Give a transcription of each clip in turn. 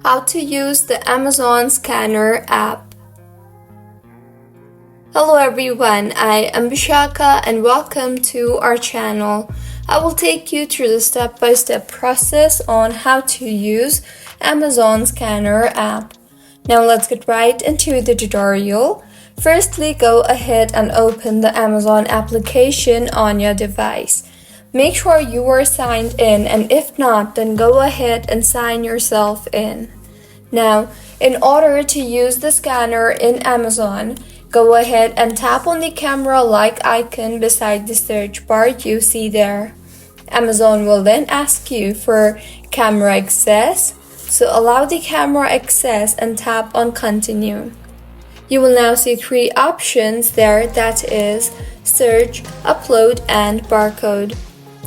How to use the Amazon Scanner app. Hello everyone, I am Bishaka and welcome to our channel. I will take you through the step-by-step process on how to use Amazon Scanner app. Now let's get right into the tutorial. Firstly, go ahead and open the Amazon application on your device. Make sure you are signed in, and if not, then go ahead and sign yourself in. Now, in order to use the scanner in Amazon, go ahead and tap on the camera-like icon beside the search bar you see there. Amazon will then ask you for camera access, so allow the camera access and tap on Continue. You will now see three options there, that is Search, Upload, and Barcode.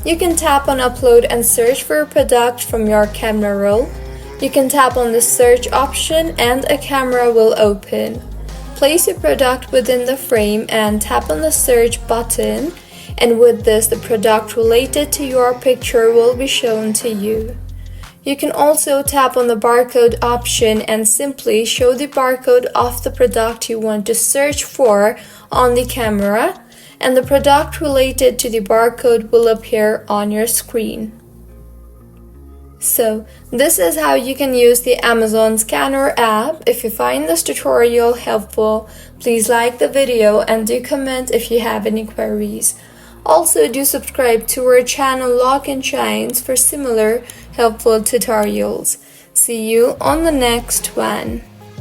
You can tap on Upload and search for a product from your camera roll. You can tap on the search option and a camera will open. Place your product within the frame and tap on the search button, and with this the product related to your picture will be shown to you. You can also tap on the barcode option and simply show the barcode of the product you want to search for on the camera, and the product related to the barcode will appear on your screen. So, this is how you can use the Amazon Scanner app. If you find this tutorial helpful, please like the video and do comment if you have any queries. Also, do subscribe to our channel Lock and Shines for similar helpful tutorials. See you on the next one.